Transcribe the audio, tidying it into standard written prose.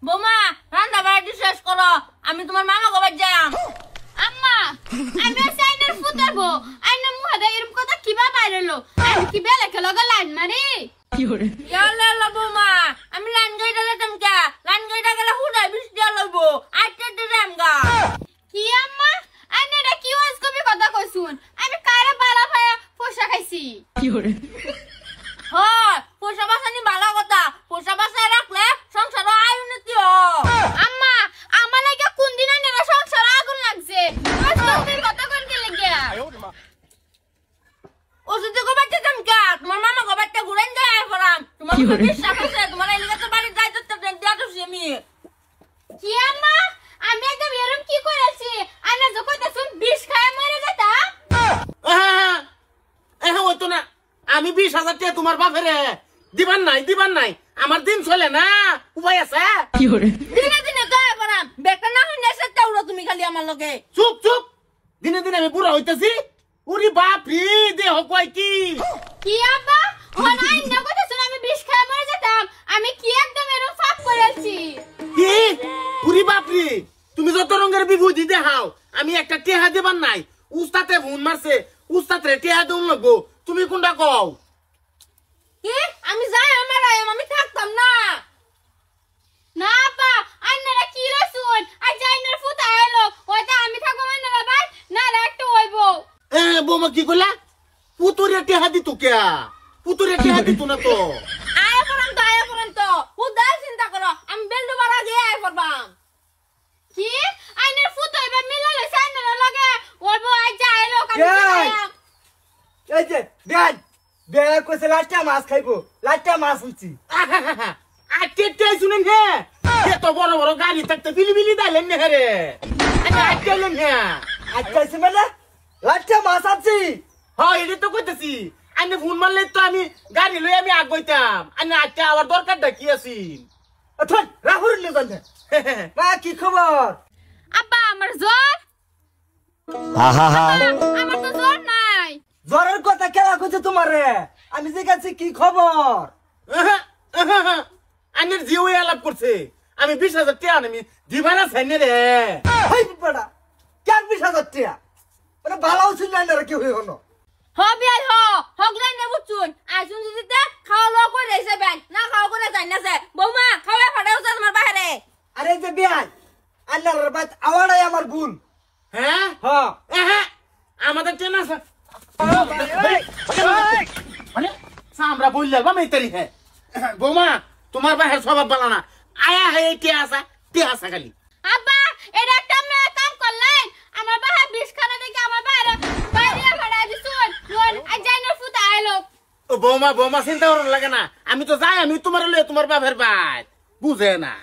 বৌমা রান্না বাড়ি শেষ করো, আমি তোমার মামা গোবার যাম। আম্মা আমি সাইনের ফুটাবো, আইনা মুহাদা এরম কথা কিবা বাইরেলো, আমি কি বেলে খেলগা লাইন মারি কি করে ইয়াল্লা বৌমা, আমি লাইন গাইটা যেতাম কে, লাইন গাইটা গেলে হুডাই বিশ দিয়া লইবো, আইতে দিলাম গা। কি আম্মা আইনা এটা কি ওয়াজ কবি কথা কইছুন, আমি কারে বালা ভায়া ফসা খাইছি কি করে হয় পোষা বাসানি ভালো কথা, পোষা বাসায় রাখলে সংসার আয় উন্নতি হয়। আম্মা আমার লাগা কোন দিন আইনা সংসার আগুন লাগছে, ওয়াজ কবির কথা কোন কে লাগিয়া ওষুধ গোবার যেতাম কে, তোমার মামা গোবারটা ঘুরেন যায় পড়াম, তোমার বিশ্বাস আছে, তোমার এই লিগে তো বাড়ি যাইতে দিয়া দছি আমি। কি আম্মা আমি একদম এরম কি করেছি, আইনা যখন কইতাছুন বিষ খায় মরে যেতা। ওই তো না, আমি 20,000 টাকা তোমার বাপেরে দিবান নাই, আমার দিন চলে না, উপায় আছে? দিনে দিনে দয়া পড়াম, বেটা না হইলে সেটা উড়ো তুমি খালি আমার লগে। চুপ দিনে দিনে আমি বুড়া হইতেছি। উরি বাপ রে, দেহ কয় কি কি আব্বা হন আইনা কইতাছুন আমি বিষ খায় মরে যেতাম, আমি কি একদম এরম পাপ করেছি? কি উরি বাপ রে, তুমি যত রঙের বিভূতি দেখাও, আমি একটা টেহা দেবার নাই। উস্তাতে ফোন মারছে, উস্তাদ রে টেহা দেউন লাগবো, তুমি কোনটা কও? কি আমি যাই আমার আমি থাকতাম না। না আব্বা আইনারা কি রসুন, আজ আইনার ফুটা আইলো, ওইটা আমি থাকবো আইনারা ভাই না একটা হইবো। বৌমা কি কইলা? পুতুরে টেহা দিত কে? পুতুরে টেহা দিত না তো। আয় পড়ান তো উদার চিন্তা করো, আমি বেলডু বাড়া দিয়ে আয় করবাম। কি আইনার ফুটা এবার মিলা লইছে আইনারা লাগে হইবো, আজ আইলো এই যে বেন বেন কইছে লাটটা মাছ খাইবো, লাটটা মাছ উঠছি। আটকে শুনেন হে, এত বড় বড় গাড়ি থাকতে বিলি দাইলেন না হে রে, আমি আটকাইলেন হে। আটকাইছে মানে লাটটা মাছ আনছি। হ্যাঁ এটা তো কইতেছি, আমি ফোন মারলে তো আমি গাড়ি লই আমি আগাইতাম, আমি আটকে আবার দরকারটা কি আছিল? থই রাহুল লে জানে না কি খবর? আব্বা আমার জ্বর। আমার তো জ্বর নাই। জ্বরের কথা কেলা কইছে তোমারে? আমি জিজ্ঞাসি কি খবর? আনের জিও আলাপ করছে, আমি 20,000 টাকা আমি দিবানা চাইনে রে। হই বড়া কেন 20,000 টাকা মানে ভালো ছিল না রে, কি হই হনো হবি আই হগলাই নে বুঝুন, আইছুন দিতে খাওয়া লও করে যাইছে ব্যাং, না খাওয়া করে যাই না সে। বৌমা খাওয়া ফাটাও যা তোমার বাইরে। আরে যে বিয়াই আল্লাহর বাত আওয়াড়াই আমার ভুল। হ্যাঁ হ্যাঁ আমাদের ট্রেন আছে মানে আমরা বললে বা মেতারি হ্যাঁ। বৌমা তোমার বাহের স্বভাব ভালো না, আয়া হে কে আসা খালি। আব্বা এটা একটা মেয়ে কাম করলেন, আমার বাবা বিষ খানা দেখে আমার বাইরে ফাড়া দিছুন, আজ আইনার ফুটা আইলো। বৌমা চিন্তা করার লাগে না, আমি তো যাই, আমি তোমার লয়ে তোমার বাপের বাদ বুঝে না।